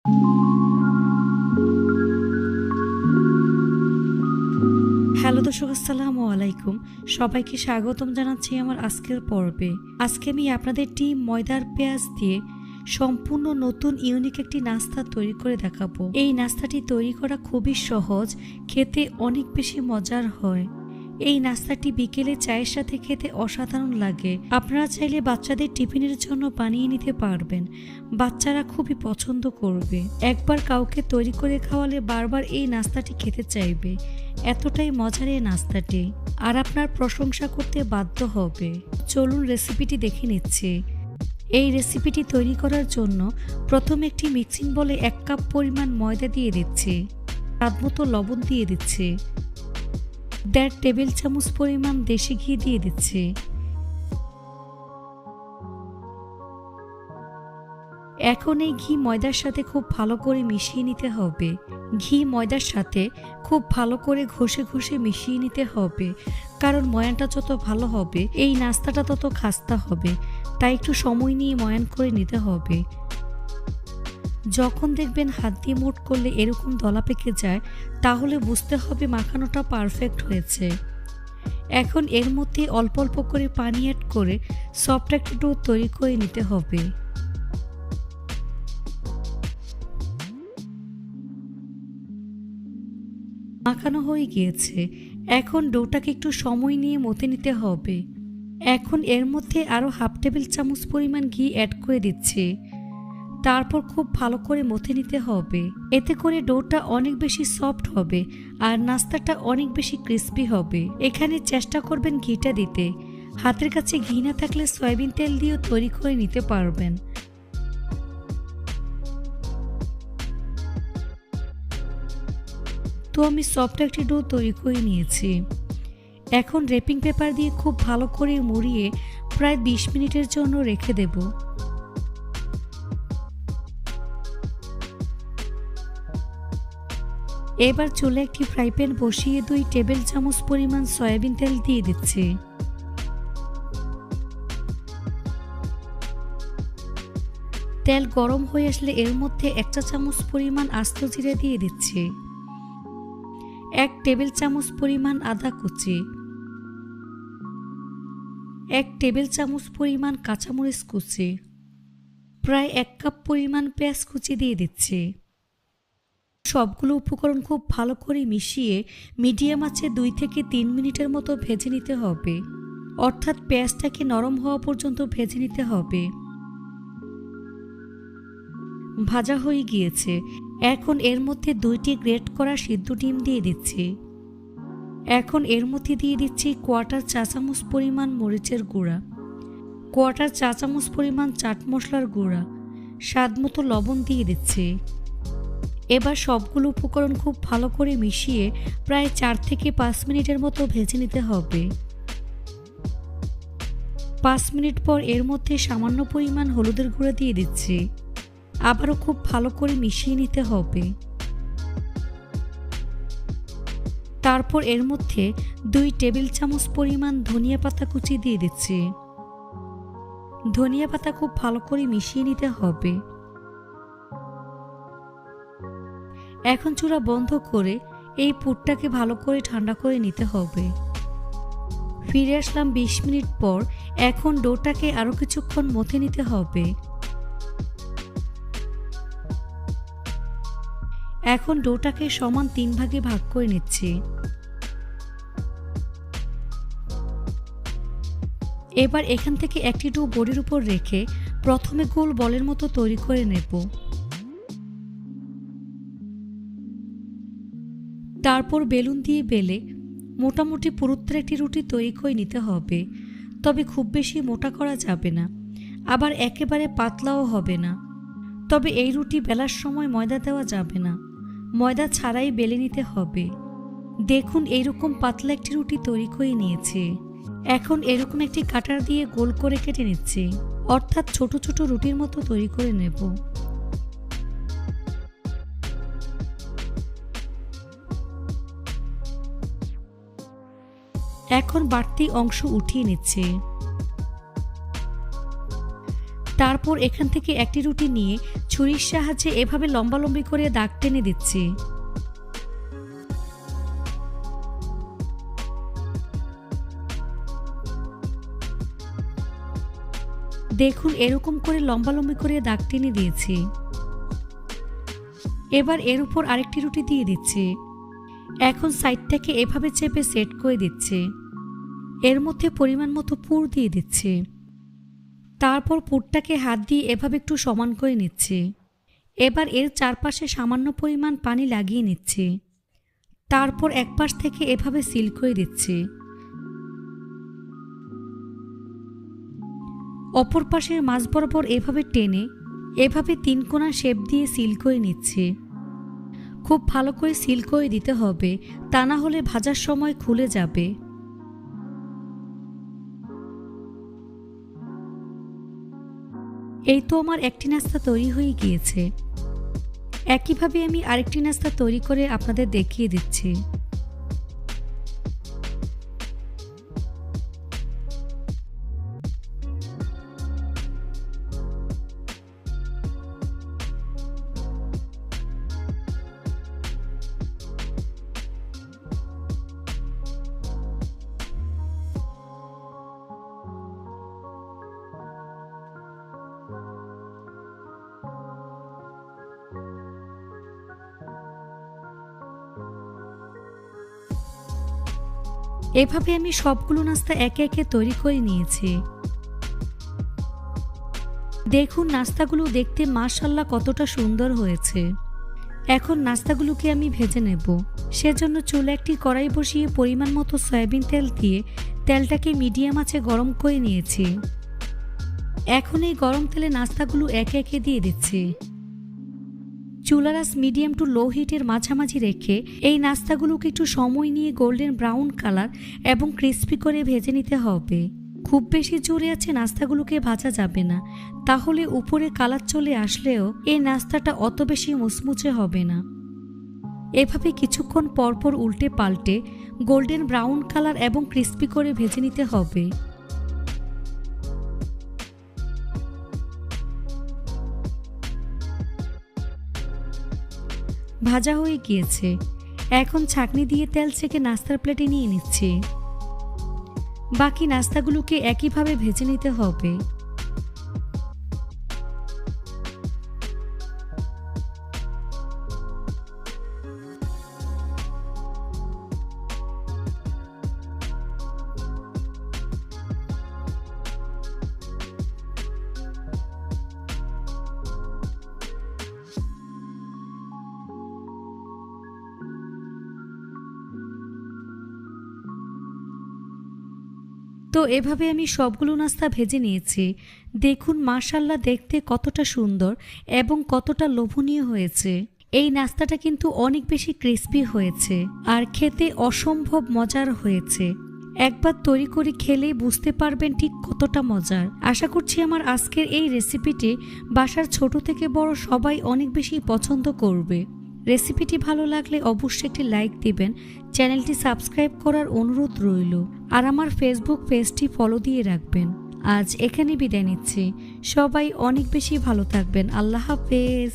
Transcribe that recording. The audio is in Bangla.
হ্যালো দর্শক, আসসালামু আলাইকুম। সবাইকে স্বাগতম জানাচ্ছি আমার আজকের পর্বে। আজকে আমি আপনাদের টিম ময়দার পেঁয়াজ দিয়ে সম্পূর্ণ নতুন ইউনিক একটি নাস্তা তৈরি করে দেখাবো। এই নাস্তাটি তৈরি করা খুবই সহজ, খেতে অনেক বেশি মজার হয়। এই নাস্তাটি বিকেলে চায়ের সাথে খেতে অসাধারণ লাগে। আপনারা চাইলে বাচ্চাদের টিফিনের জন্য বানিয়ে নিতে পারবেন, বাচ্চারা খুবই পছন্দ করবে। একবার কাউকে তৈরি করে খাওয়ালে বারবার এই নাস্তাটি খেতে চাইবে, এতটাই মজার এই নাস্তাটি, আর আপনার প্রশংসা করতে বাধ্য হবে। চলুন রেসিপিটি দেখে নিচ্ছি। এই রেসিপিটি তৈরি করার জন্য প্রথমে একটি মিক্সিং বলে 1 কাপ পরিমাণ ময়দা দিয়ে দিচ্ছি, স্বাদমতো লবণ দিয়ে দিচ্ছি, 1.5 টেবিল চামচ পরিমাণ দেশি ঘি দিয়ে দিচ্ছি। এখন এই ঘি ময়দার সাথে খুব ভালো করে মিশিয়ে নিতে হবে। ঘি ময়দার সাথে খুব ভালো করে ঘষে ঘষে মিশিয়ে নিতে হবে, কারণ ময়ানটা যত ভালো হবে এই নাস্তাটা তত খাস্তা হবে, তাই একটু সময় নিয়ে ময়ান করে নিতে হবে। যখন দেখবেন হাত দিয়ে মুঠ করলে এরকম দলা পেকে যায়, তাহলে বুঝতে হবে মাখানোটা পারফেক্ট হয়েছে। এখন এর মধ্যে অল্প অল্প করে পানি অ্যাড করে সফট একটা ডো তৈরি করে নিতে হবে। মাখানো হয়ে গিয়েছে, এখন ডোটাকে একটু সময় নিয়ে মথে নিতে হবে। এখন এর মধ্যে আরও 1/2 টেবিল চামচ পরিমাণ ঘি অ্যাড করে দিচ্ছি, তারপর খুব ভালো করে মথে নিতে হবে। এতে করে ডোটা অনেক বেশি সফট হবে আর নাস্তাটা অনেক বেশি ক্রিস্পি হবে। এখানে চেষ্টা করবেন ঘিটা দিতে, হাতের কাছে ঘি না থাকলে সয়াবিন তেল দিয়েও তৈরি করে নিতে পারবেন। তো আমি সফট একটি ডো তৈরি করে নিয়েছি। এখন র্যাপিং পেপার দিয়ে খুব ভালো করে মুড়িয়ে প্রায় 20 মিনিটের জন্য রেখে দেব। এবার চুলে একটি ফ্রাই প্যান বসিয়ে 2 টেবিল চামচ পরিমাণ সয়াবিন তেল দিয়ে দিচ্ছি। তেল গরম হয়ে আসলে এর মধ্যে 1 চা চামচ পরিমাণ আস্ত জিরে দিয়ে দিচ্ছি, 1 টেবিল চামচ পরিমাণ আদা কুচি, 1 টেবিল চামচ পরিমাণ কাঁচামরিচ কুচি, প্রায় 1 কাপ পরিমাণ পেঁয়াজ কুচি দিয়ে দিচ্ছি। সবগুলো উপকরণ খুব ভালো করে মিশিয়ে মিডিয়াম আঁচে 2 থেকে 3 মিনিটের মতো ভেজে নিতে হবে, অর্থাৎ পেঁয়াজটাকে নরম হওয়া পর্যন্ত ভেজে নিতে হবে। ভাজা হয়ে গিয়েছে, এখন এর মধ্যে 2টি গ্রেট করা সিদ্ধ ডিম দিয়ে দিচ্ছি। এখন এর মধ্যে দিয়ে দিচ্ছি 1/4 চা চামচ পরিমাণ মরিচের গুঁড়া, 1/4 চা চামচ পরিমাণ চাট মশলার গুঁড়া, স্বাদমতো লবণ দিয়ে দিচ্ছি। এবার সবগুলো উপকরণ খুব ভালো করে মিশিয়ে প্রায় 4 থেকে 5 মিনিটের মতো ভেজে নিতে হবে। 5 মিনিট পর এর মধ্যে সামান্য পরিমাণ হলুদের গুঁড়া দিয়ে দিচ্ছি, আবারও খুব ভালো করে মিশিয়ে নিতে হবে। তারপর এর মধ্যে 2 টেবিল চামচ পরিমাণ ধনিয়া পাতা কুচি দিয়ে দিচ্ছি। ধনিয়া পাতা খুব ভালো করে মিশিয়ে নিতে হবে। এখন চুলা বন্ধ করে এই পুরটাকে ভালো করে ঠান্ডা করে নিতে হবে। ফিরে আসলাম 20 মিনিট পর। এখন ডোটাকে আরও কিছুক্ষণ মথে নিতে হবে। এখন ডোটাকে সমান 3 ভাগে ভাগ করে নিচ্ছি। এবার এখান থেকে একটি ডো বোর্ডের উপর রেখে প্রথমে গোল বলের মতো তৈরি করে নেব। তারপর বেলুন দিয়ে বেলে মোটামুটি পুরুত্বের একটি রুটি তৈরি করে নিতে হবে, তবে খুব বেশি মোটা করা যাবে না, আবার একেবারে পাতলাও হবে না। তবে এই রুটি বেলার সময় ময়দা দেওয়া যাবে না, ময়দা ছাড়াই বেলে নিতে হবে। দেখুন এইরকম পাতলা একটি রুটি তৈরি করে নিয়েছি। এখন এরকম একটি কাটার দিয়ে গোল করে কেটে নিচ্ছি, অর্থাৎ ছোট ছোট রুটির মতো তৈরি করে নেব। এখন বাড়তি অংশ উঠিয়ে নিচ্ছি। তারপর এখান থেকে একটি রুটি নিয়ে ছুরির সাহায্যে এভাবে লম্বালম্বি করে দাগ টেনে দিচ্ছি। দেখুন এরকম করে লম্বালম্বি করে দাগ টেনে দিয়েছি। এবার এর উপর আরেকটি রুটি দিয়ে দিচ্ছি। এখন সাইডটাকে এভাবে চেপে সেট করে দিচ্ছি। এর মধ্যে পরিমাণ মতো পুর দিয়ে দিচ্ছি। তারপর পুরটাকে হাত দিয়ে এভাবে একটু সমান করে নিচ্ছি। এবার এর চারপাশে সামান্য পরিমাণ পানি লাগিয়ে নিচ্ছি। তারপর এক পাশ থেকে এভাবে সিল করে দিচ্ছি। অপর পাশের মাঝ বরাবর এভাবে টেনে এভাবে 3 কোণা শেপ দিয়ে সিল করে নিচ্ছি। খুব ভালো করে সিল করে দিতে হবে, তা না হলে ভাজার সময় খুলে যাবে। এই তো আমার একটি নাস্তা তৈরি হয়ে গিয়েছে। একইভাবে আমি আরেকটি নাস্তা তৈরি করে আপনাদের দেখিয়ে দিচ্ছি। এভাবে আমি সবগুলো নাস্তা একে একে তৈরি করে নিয়েছি। দেখুন নাস্তাগুলো দেখতে মাশাআল্লাহ কতটা সুন্দর হয়েছে। এখন নাস্তাগুলোকে আমি ভেজে নেব। সেজন্য চুলায় একটি কড়াই বসিয়ে পরিমাণ মতো সয়াবিন তেল দিয়ে তেলটাকে মিডিয়াম আঁচে গরম করে নিয়েছি। এখন এই গরম তেলে নাস্তাগুলো একে একে দিয়ে দিচ্ছি। চুলার আঁচ মিডিয়াম টু লো হিটের মাঝামাঝি রেখে এই নাস্তাগুলোকে একটু সময় নিয়ে গোল্ডেন ব্রাউন কালার এবং ক্রিস্পি করে ভেজে নিতে হবে। খুব বেশি জোরে আছে নাস্তাগুলোকে ভাজা যাবে না, তাহলে উপরে কালার চলে আসলেও এই নাস্তাটা অত বেশি মুচমুচে হবে না। এভাবে কিছুক্ষণ পরপর উল্টে পাল্টে গোল্ডেন ব্রাউন কালার এবং ক্রিস্পি করে ভেজে নিতে হবে। ভাজা হয়ে গিয়েছে। এখন ছাঁকনি দিয়ে তেল ছেঁকে নাস্তার প্লেটে নিয়ে নিচ্ছি। বাকি নাস্তাগুলোকে একইভাবে ভেজে নিতে হবে। তো এভাবে আমি সবগুলো নাস্তা ভেজে নিয়েছি। দেখুন মাশাআল্লাহ দেখতে কতটা সুন্দর এবং কতটা লোভনীয় হয়েছে। এই নাস্তাটা কিন্তু অনেক বেশি ক্রিস্পি হয়েছে আর খেতে অসম্ভব মজার হয়েছে। একবার তৈরি করে খেলেই বুঝতে পারবেন ঠিক কতটা মজার। আশা করছি আমার আজকের এই রেসিপিটি বাসার ছোট থেকে বড় সবাই অনেক বেশি পছন্দ করবে। রেসিপিটি ভালো লাগলে অবশ্যই একটি লাইক দিবেন, চ্যানেলটি সাবস্ক্রাইব করার অনুরোধ রইল আর আমার ফেসবুক পেজটি ফলো দিয়ে রাখবেন। আজ এখানে বিদায় নিচ্ছি। সবাই অনেক বেশি ভালো থাকবেন। আল্লাহ হাফেজ।